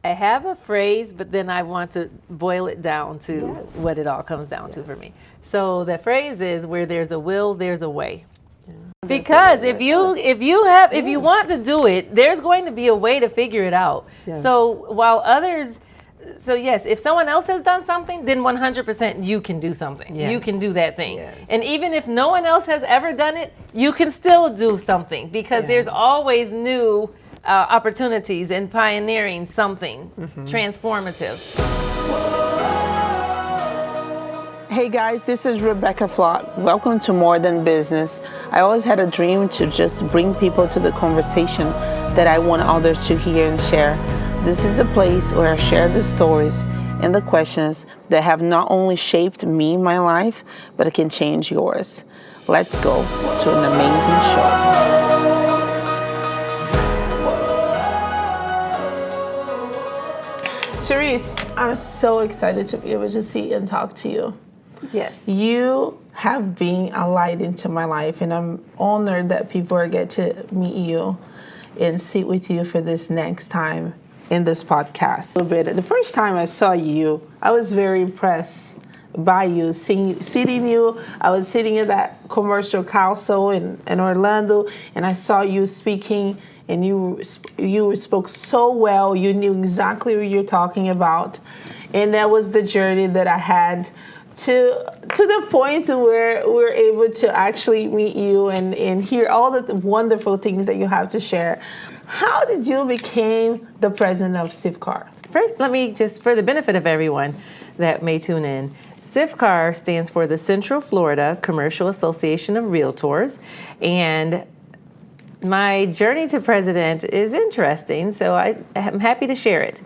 I have a phrase, but then I want to boil it down to what it all comes down to for me. So the phrase is, where there's a will, there's a way. Because if you want to do it, there's going to be a way to figure it out. Yes. So yes, if someone else has done something, then 100% you can do something. Yes. You can do that thing. Yes. And even if no one else has ever done it, you can still do something, because there's always new opportunities and pioneering something transformative. Hey guys, this is Rebecca Flott. Welcome to More Than Business. I always had a dream to just bring people to the conversation that I want others to hear and share. This is the place where I share the stories and the questions that have not only shaped me, my life, but it can change yours. Let's go to an amazing show. Sharisse, I'm so excited to be able to see and talk to you. Yes. You have been a light into my life, and I'm honored that people get to meet you and sit with you for this next time in this podcast. The first time I saw you, I was very impressed by you, I was sitting in that commercial council in Orlando, and I saw you speaking, and you spoke so well. You knew exactly what you're talking about, and that was the journey that I had to the point where we're able to actually meet you and hear all the wonderful things that you have to share. How did you become the president of CIFCAR? First, let me just, for the benefit of everyone that may tune in, CIFCAR stands for the Central Florida Commercial Association of Realtors, and my journey to president is interesting, so I'm happy to share it.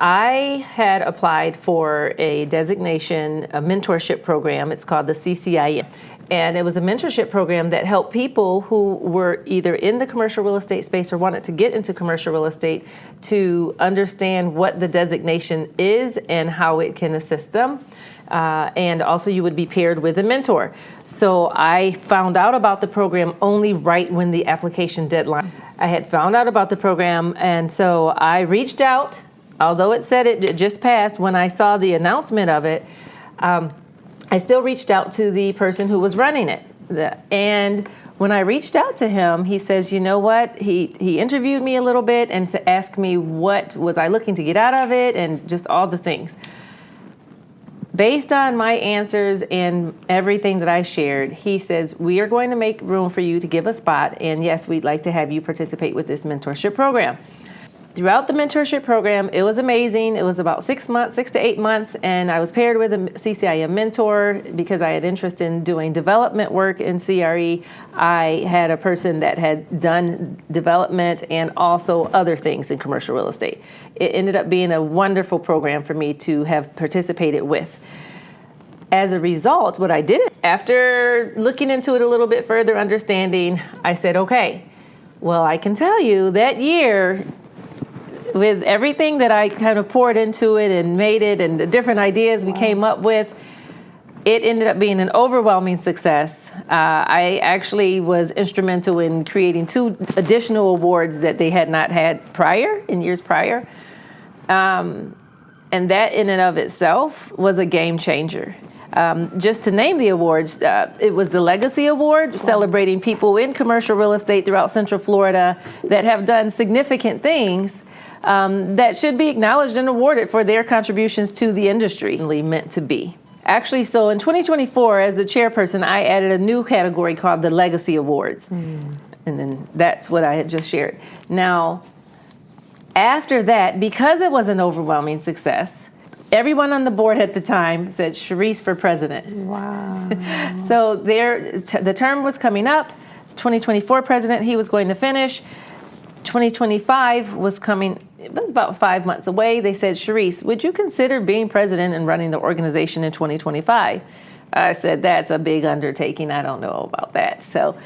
I had applied for a designation, a mentorship program. It's called the CCIM. And it was a mentorship program that helped people who were either in the commercial real estate space or wanted to get into commercial real estate to understand what the designation is and how it can assist them. And also you would be paired with a mentor. So I found out about the program only right when the application deadline. I had found out about the program, and so I reached out. Although it said it just passed, when I saw the announcement of it, I still reached out to the person who was running it. And when I reached out to him, he says, you know what? He interviewed me a little bit and asked me what was I looking to get out of it and just all the things. Based on my answers and everything that I shared, he says, we are going to make room for you to give a spot. And yes, we'd like to have you participate with this mentorship program. Throughout the mentorship program, it was amazing. It was about 6 to 8 months, and I was paired with a CCIM mentor because I had interest in doing development work in CRE. I had a person that had done development and also other things in commercial real estate. It ended up being a wonderful program for me to have participated with. As a result, what I did, after looking into it a little bit further, understanding, I said, okay, well, I can tell you that year, with everything that I kind of poured into it and made it and the different ideas we came up with, it ended up being an overwhelming success. I actually was instrumental in creating 2 additional awards that they had not had in years prior. And that in and of itself was a game changer. Just to name the awards, it was the Legacy Award, celebrating people in commercial real estate throughout Central Florida that have done significant things that should be acknowledged and awarded for their contributions to the industry, meant to be. Actually, so in 2024, as the chairperson, I added a new category called the Legacy Awards. And then that's what I had just shared. Now, after that, because it was an overwhelming success, everyone on the board at the time said, Sharisse for president. Wow. So the term was coming up. 2024 president, he was going to finish. 2025 was coming, it was about 5 months away. They said, Sharisse, would you consider being president and running the organization in 2025? I said, that's a big undertaking. I don't know about that. So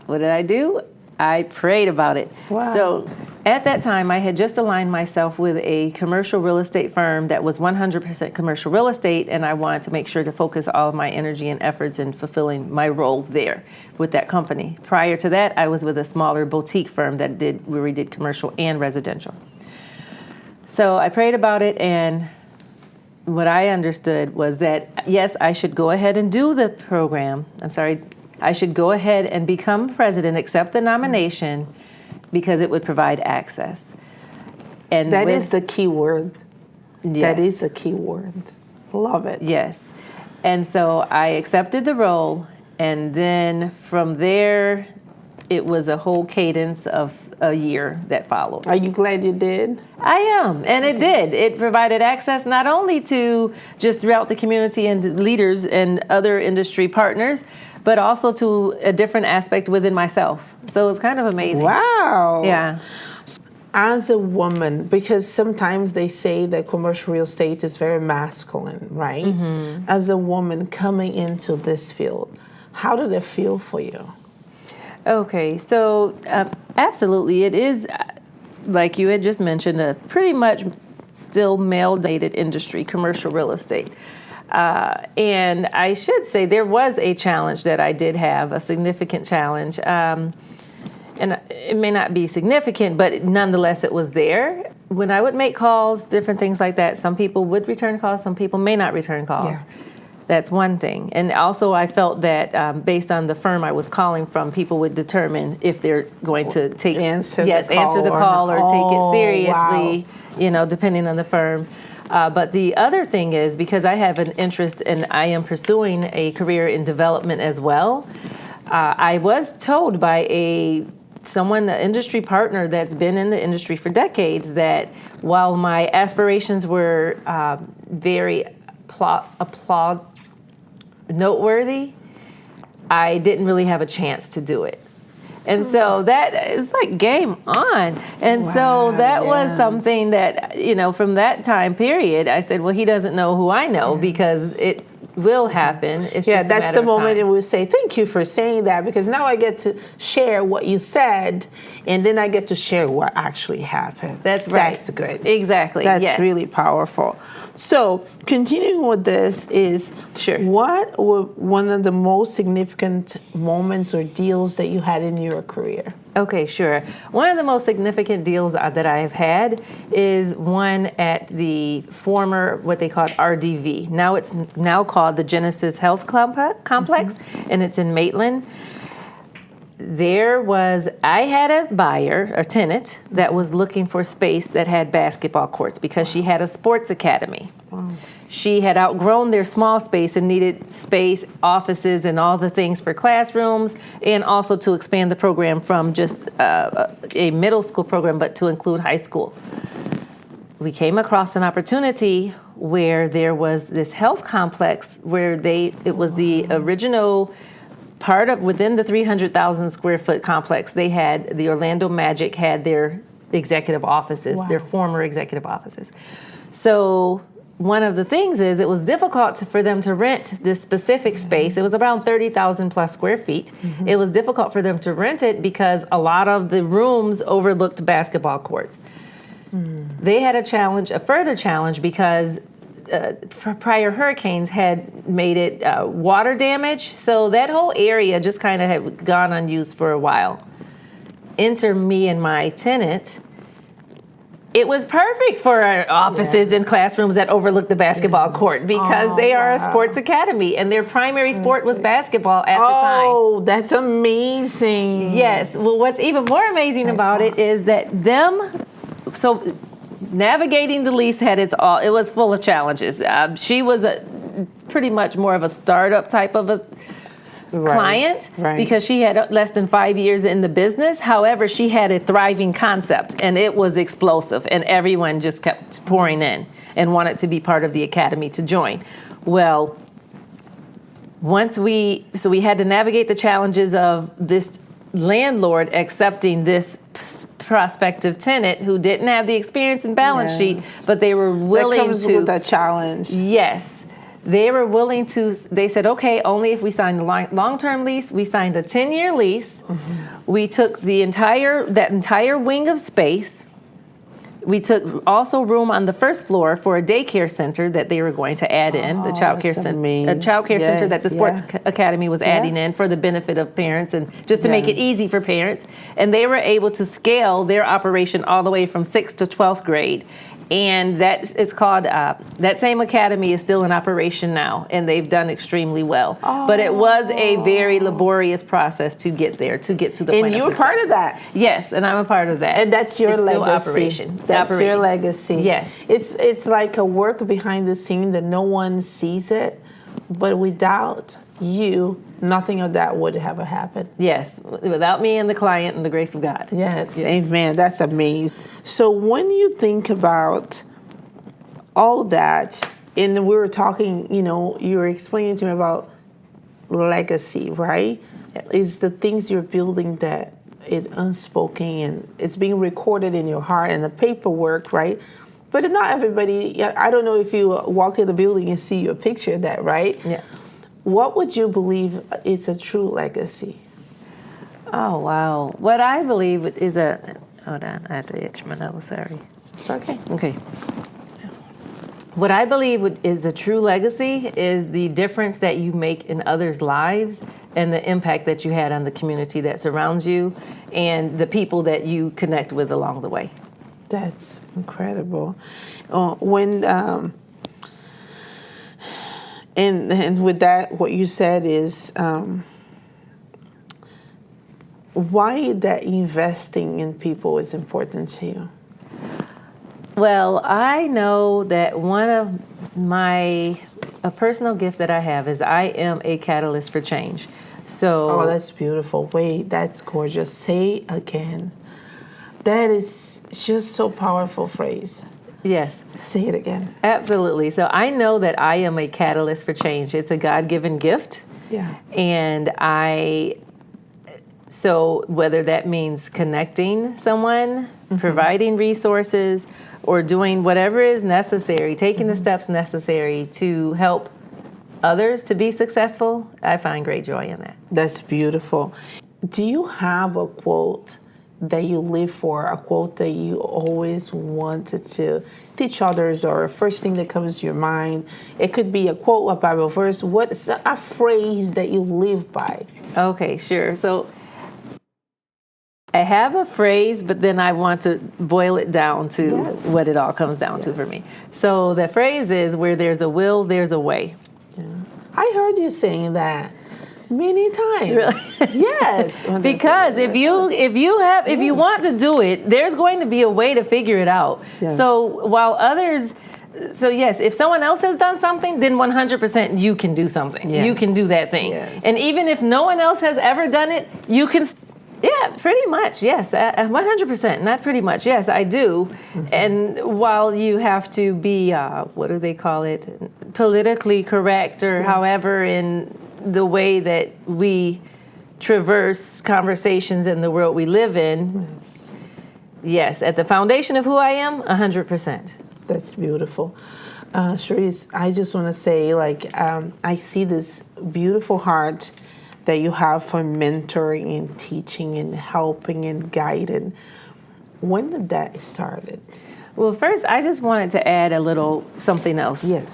what did I do? I prayed about it. Wow. So at that time, I had just aligned myself with a commercial real estate firm that was 100% commercial real estate, and I wanted to make sure to focus all of my energy and efforts in fulfilling my role there with that company. Prior to that, I was with a smaller boutique firm that where we did commercial and residential. So I prayed about it, and what I understood was that, yes, I should go ahead and do the program. I should go ahead and become president, accept the nomination, because it would provide access. And that is the key word. Yes. That is the key word. Love it. Yes. And so I accepted the role, and then from there, it was a whole cadence of a year that followed. Are you glad you did? I am, and it did. It provided access not only to just throughout the community and leaders and other industry partners, but also to a different aspect within myself. So it's kind of amazing. Wow. Yeah. As a woman, because sometimes they say that commercial real estate is very masculine, right? Mm-hmm. As a woman coming into this field, how did it feel for you? Okay, so absolutely, it is, like you had just mentioned, a pretty much still male-dominated industry, commercial real estate. And I should say there was a challenge that I did have, a significant challenge. And it may not be significant, but nonetheless, it was there. When I would make calls, different things like that, some people would return calls, some people may not return calls. Yeah. That's one thing. And also I felt that based on the firm I was calling from, people would determine if they're going to answer the call or take it seriously, depending on the firm. But the other thing is, because I have an interest and I am pursuing a career in development as well, I was told by an industry partner that's been in the industry for decades, that while my aspirations were very noteworthy, I didn't really have a chance to do it. And so that is like game on. And so that was something that, from that time period, I said, well, he doesn't know who I know, because it will happen. It's just a that's matter the of moment time. it will say, thank you for saying that, because now I get to share what you said, and then I get to share what actually happened. That's right. That's good. Exactly. That's really powerful. So continuing with this is, what were one of the most significant moments or deals that you had in your career? Okay, sure. One of the most significant deals that I have had is one at the former, what they called RDV. Now it's called the Genesis Health Complex, and it's in Maitland. I had a buyer, a tenant, that was looking for space that had basketball courts, because she had a sports academy. Wow. She had outgrown their small space and needed space, offices, and all the things for classrooms, and also to expand the program from just a middle school program, but to include high school. We came across an opportunity where there was this health complex where it was the original part of, within the 300,000 square foot complex, they had, the Orlando Magic had their executive offices, their former executive offices. So one of the things is, it was difficult for them to rent this specific space. It was around 30,000 plus square feet. Mm-hmm. It was difficult for them to rent it because a lot of the rooms overlooked basketball courts. They had a further challenge, because prior hurricanes had made it water damage. So that whole area just kind of had gone unused for a while. Enter me and my tenant. It was perfect for our offices and classrooms that overlook the basketball court, because they are a sports academy, and their primary sport was basketball at the time. Oh, that's amazing. Yes. Well, what's even more amazing about it is that so navigating the lease it was full of challenges. She was pretty much more of a startup type of a client, because she had less than 5 years in the business. However, she had a thriving concept, and it was explosive, and everyone just kept pouring in and wanted to be part of the academy to join. Well, we had to navigate the challenges of this landlord accepting this prospective tenant who didn't have the experience and balance sheet, but they were willing that comes to. With a challenge. Yes. They were willing to, they said, okay, only if we signed the long-term lease. We signed a 10-year lease. Mm-hmm. We took that entire wing of space. We took also room on the first floor for a daycare center that they were going to add in, the child care center that the sports academy was adding in for the benefit of parents and just to make it easy for parents. And they were able to scale their operation all the way from 6th to 12th grade And it's called, that same academy is still in operation now, and they've done extremely well. Oh. But it was a very laborious process to get there, to get to the point of you're success. part of that. Yes, and I'm a part of that. And that's your it's legacy. Still operation. That's Operating. your legacy. Yes. It's like a work behind the scene that no one sees it, but without you, nothing of that would have happened. Yes, without me and the client and the grace of God. Yes, amen. That's amazing. So when you think about all that, and we were talking, you were explaining to me about legacy, right? Yes. Is the things you're building that it's unspoken and it's being recorded in your heart and the paperwork, right? But not everybody, I don't know if you walk in the building and see your picture of that, right? Yeah. What would you believe is a true legacy? Oh, wow. What I believe is hold on, I have to itch my nose, sorry. It's okay. Okay. What I believe is a true legacy is the difference that you make in others' lives and the impact that you had on the community that surrounds you and the people that you connect with along the way. That's incredible. And with that, what you said is why that investing in people is important to you. Well, I know that one of a personal gift that I have is I am a catalyst for change. So. Oh, that's beautiful. Wait, that's gorgeous. Say again. That is just so powerful phrase. Yes. Say it again. Absolutely. So I know that I am a catalyst for change. It's a God-given gift. Yeah. And so whether that means connecting someone, providing resources, or doing whatever is necessary, taking the steps necessary to help others to be successful, I find great joy in that. That's beautiful. Do you have a quote that you live for, a quote that you always wanted to teach others, or a first thing that comes to your mind? It could be a quote, a Bible verse. What's a phrase that you live by? Okay, sure. So I have a phrase, but then I want to boil it down to what it all comes down to for me. So the phrase is, where there's a will, there's a way. Yeah. I heard you saying that many times. Really? Yes. Because if you want to do it, there's going to be a way to figure it out. Yes. So yes, if someone else has done something, then 100% you can do something. Yes. You can do that thing. Yes. And even if no one else has ever done it, you can. Yeah, pretty much. Yes, 100%. Not pretty much. Yes, I do. Mm-hmm. And while you have to be, what do they call it, politically correct, or however in the way that we traverse conversations in the world we live in, yes, at the foundation of who I am, 100%. That's beautiful. Sharisse, I just want to say, I see this beautiful heart that you have for mentoring and teaching and helping and guiding. When did that start? Well, first, I just wanted to add a little something else. Yes.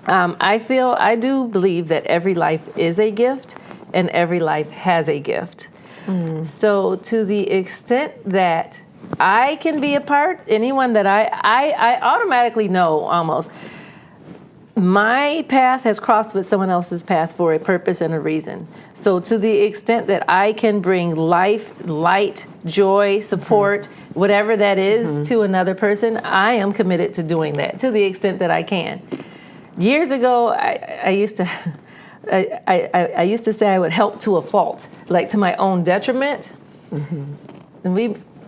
I do believe that every life is a gift and every life has a gift. Mm. So to the extent that I can be a part, anyone that I automatically know almost, my path has crossed with someone else's path for a purpose and a reason. So to the extent that I can bring life, light, joy, support, whatever that is to another person, I am committed to doing that to the extent that I can. Years ago, I used to I used to say I would help to a fault, like to my own detriment. And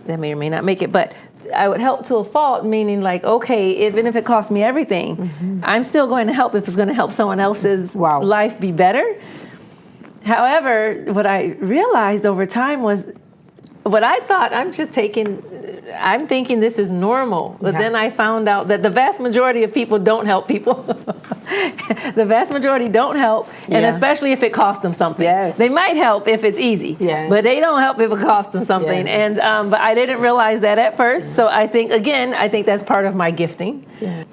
that may or may not make it, but I would help to a fault, meaning like, okay, even if it costs me everything, I'm still going to help if it's going to help someone else's life be better. However, what I realized over time was what I thought I'm thinking this is normal. But then I found out that the vast majority of people don't help people. The vast majority don't help, and especially if it costs them something. Yes. They might help if it's easy, but they don't help if it costs them something. Yes. And but I didn't realize that at first. So I think that's part of my gifting. Yeah.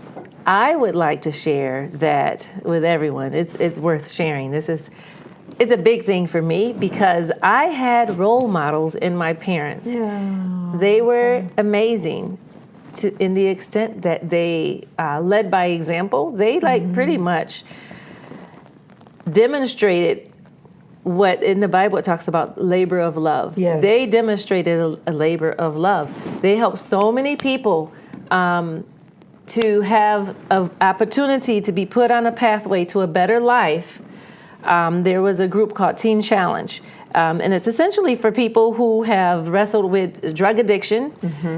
I would like to share that with everyone. It's worth sharing. It's a big thing for me because I had role models in my parents. Yeah. They were amazing in the extent that they led by example. They pretty much demonstrated what in the Bible it talks about labor of love. Yes. They demonstrated a labor of love. They helped so many people to have an opportunity to be put on a pathway to a better life. There was a group called Teen Challenge. And it's essentially for people who have wrestled with drug addiction.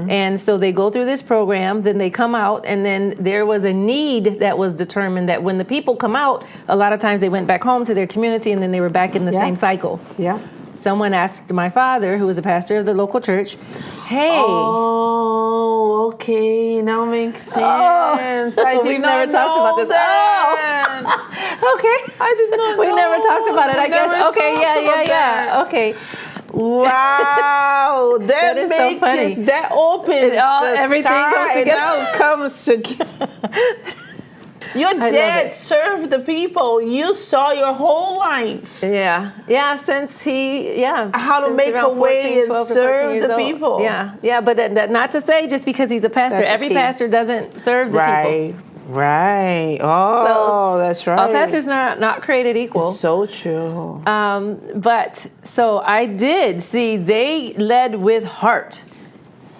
And so they go through this program, then they come out, and then there was a need that was determined that when the people come out, a lot of times they went back home to their community and then they were back in the same cycle. Yeah. Someone asked my father, who was a pastor of the local church, hey. Oh, okay. Now makes sense. We've never talked about this. Okay. I did not know. We never talked about it, I guess. Okay, yeah. Okay. Wow, that is makes so funny. That opens everything sky, comes together. Now comes together. Your dad served the people. You saw your whole life. Yeah. Since how to make a way and serve the people. Yeah. But not to say just because he's a pastor, every pastor doesn't serve the people. Right. Oh, that's right. All pastors not created equal. It's so true. But so I did see they led with heart.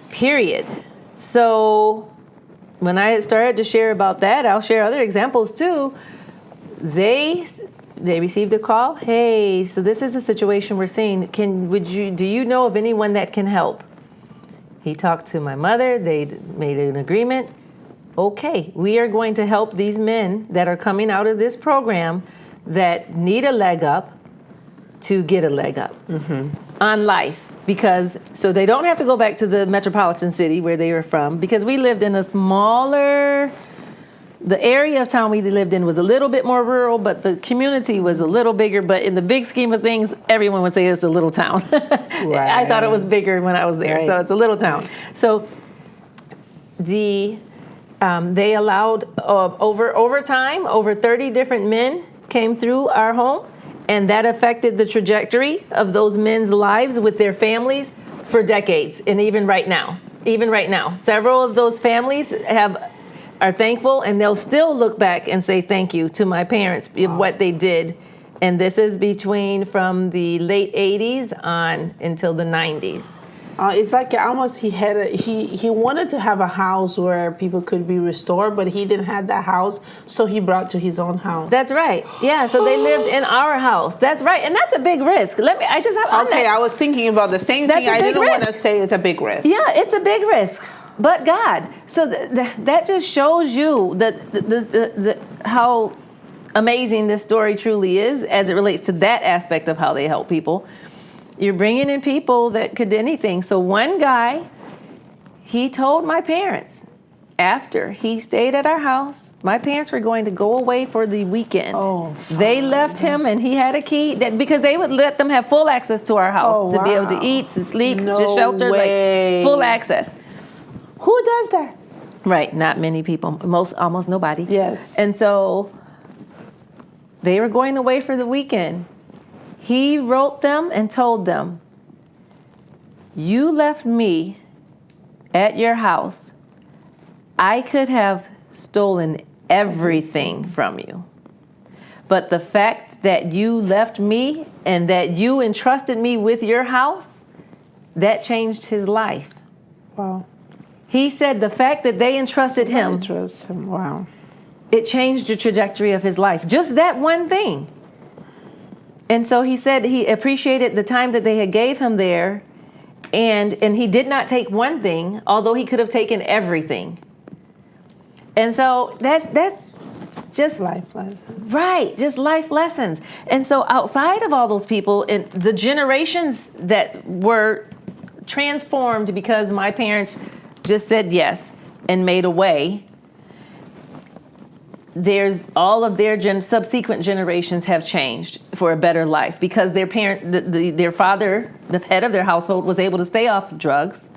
Period. So when I started to share about that, I'll share other examples too. They received a call. Hey, so this is the situation we're seeing. Do you know of anyone that can help? He talked to my mother. They made an agreement. Okay, we are going to help these men that are coming out of this program that need a leg up to get a leg up on life. Because so they don't have to go back to the metropolitan city where they were from, because we lived in a the area of town we lived in was a little bit more rural, but the community was a little bigger. But in the big scheme of things, everyone would say it's a little town. Right. I thought it was bigger when I was there, so it's a little town. So they allowed over time, over 30 different men came through our home. And that affected the trajectory of those men's lives with their families for decades. And even right now, several of those families are thankful, and they'll still look back and say thank you to my parents of what they did. And this is from the late 80s on until the 90s. It's like almost he wanted to have a house where people could be restored, but he didn't have that house, so he brought to his own house. That's right. Yeah, so they lived in our house. That's right, and that's a big risk. I was thinking about the same thing. I didn't want to say it's a big risk. Yeah, it's a big risk, but God. So that just shows you that how amazing this story truly is as it relates to that aspect of how they help people. You're bringing in people that could do anything. So one guy, he told my parents, after he stayed at our house, my parents were going to go away for the weekend. Oh, they left him, and he had a key because they would let them have full access to our house to be able to eat, to sleep, to shelter, like full access. Who does that? Right, not many people, almost nobody. Yes. And so they were going away for the weekend. He wrote them and told them, you left me at your house. I could have stolen everything from you. But the fact that you left me and that you entrusted me with your house, that changed his life. Wow. He said the fact that they entrusted him. Wow. It changed the trajectory of his life. Just that one thing. And so he said he appreciated the time that they had gave him there, and he did not take one thing, although he could have taken everything. And so that's just life lessons. Right, just life lessons. And so outside of all those people and the generations that were transformed because my parents just said yes and made a way, there's all of their subsequent generations have changed for a better life because their their father, the head of their household, was able to stay off drugs.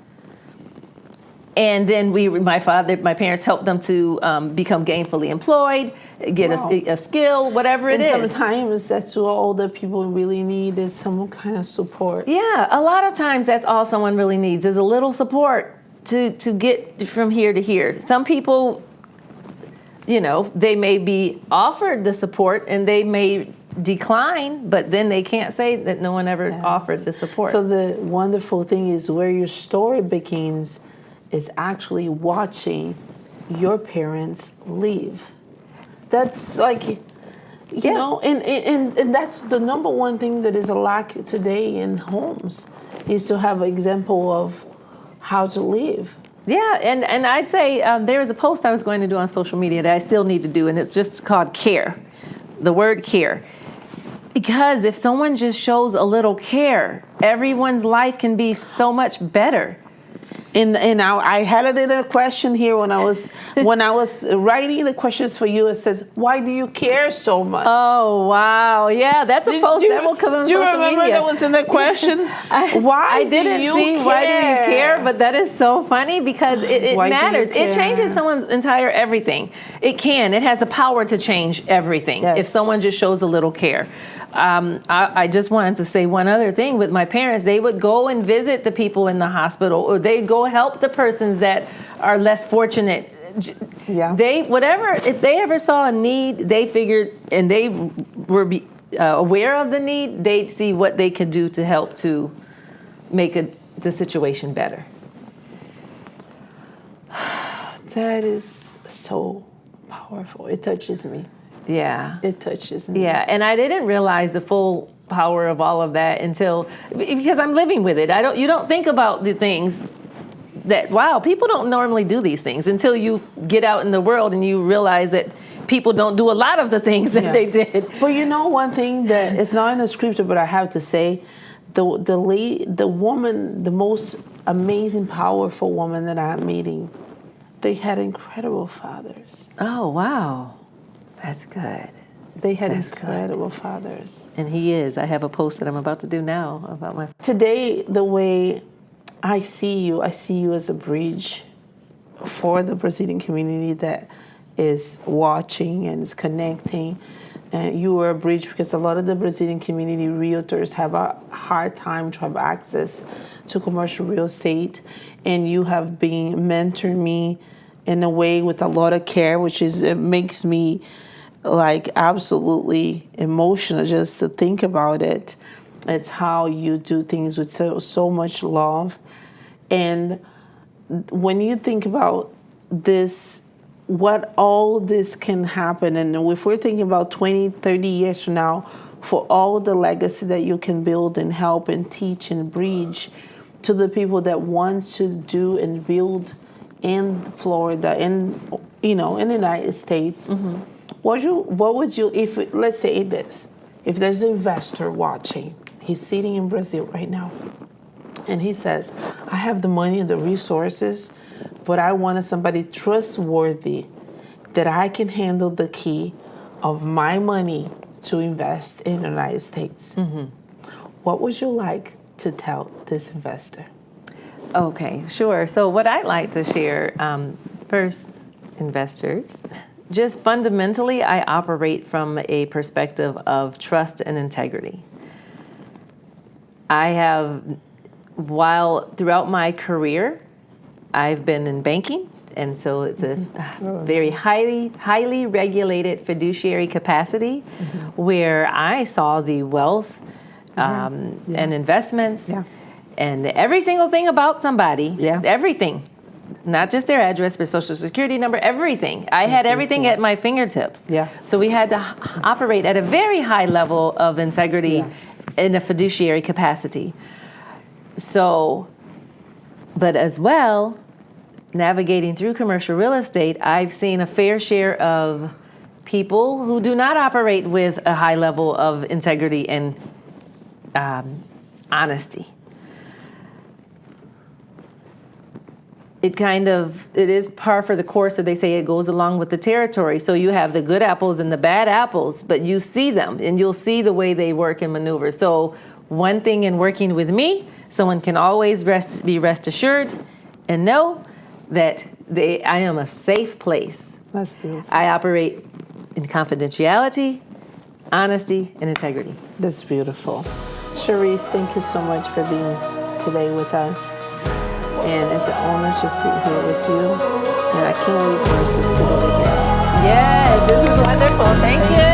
And then my parents helped them to become gainfully employed, get a skill, whatever it is. And sometimes that's what older people really need is some kind of support. Yeah, a lot of times that's all someone really needs is a little support. to get from here to here. Some people, they may be offered the support and they may decline, but then they can't say that no one ever offered the support. So the wonderful thing is where your story begins is actually watching your parents leave. That's like, you know, and that's the number one thing that is a lack today in homes, is to have an example of how to live. Yeah, and I'd say there was a post I was going to do on social media that I still need to do, and it's just called care, the word care. Because if someone just shows a little care, everyone's life can be so much better. And I had it in a question here when I was writing the questions for you. It says, "Why do you care so much?" Oh wow, yeah, that's a post that will come on social media. Do you remember that was in the question? I didn't see why do you care, but that is so funny because it matters. It changes someone's entire everything. It can. It has the power to change everything if someone just shows a little care. I just wanted to say one other thing with my parents. They would go and visit the people in the hospital, or they'd go help the persons that are less fortunate. Yeah. If they ever saw a need, they figured, and they were aware of the need, they'd see what they could do to help to make the situation better. That is so powerful. It touches me. Yeah. It touches me. Yeah, and I didn't realize the full power of all of that because I'm living with it. You don't think about the things that, people don't normally do these things until you get out in the world and you realize that people don't do a lot of the things that they did. But one thing that is not in the scripture, but I have to say, the woman, the most amazing, powerful woman that I'm meeting, they had incredible fathers. Oh, wow. That's good. They had incredible fathers. And he is. I have a post that I'm about to do now about my... Today, the way I see you as a bridge for the Brazilian community that is watching and is connecting. And you are a bridge because a lot of the Brazilian community realtors have a hard time to have access to commercial real estate. And you have been mentoring me in a way with a lot of care, it makes me like absolutely emotional just to think about it. It's how you do things with so much love. And when you think about this, what all this can happen, and if we're thinking about 20, 30 years from now, for all the legacy that you can build and help and teach and bridge to the people that want to do and build in Florida, in the United States, what would you, if let's say this, if there's an investor watching, he's sitting in Brazil right now, and he says, I have the money and the resources, but I wanted somebody trustworthy that I can handle the key of my money to invest in the United States. What would you like to tell this investor? Okay, sure. So what I'd like to share, first, investors, just fundamentally, I operate from a perspective of trust and integrity. I have, throughout my career, I've been in banking, and so it's a very highly regulated fiduciary capacity where I saw the wealth and investments and every single thing about somebody, everything. Not just their address, but social security number, everything. I had everything at my fingertips. So we had to operate at a very high level of integrity in a fiduciary capacity. So, but as well, navigating through commercial real estate, I've seen a fair share of people who do not operate with a high level of integrity and honesty. It is par for the course, or they say it goes along with the territory. So you have the good apples and the bad apples, but you see them and you'll see the way they work and maneuver. So one thing in working with me, someone can always be rest assured and know that I am a safe place. That's beautiful. I operate in confidentiality, honesty, and integrity. That's beautiful. Sharisse, thank you so much for being today with us. And it's an honor to sit here with you. And I can't wait for us to sit it again. Yes, this is wonderful. Thank you.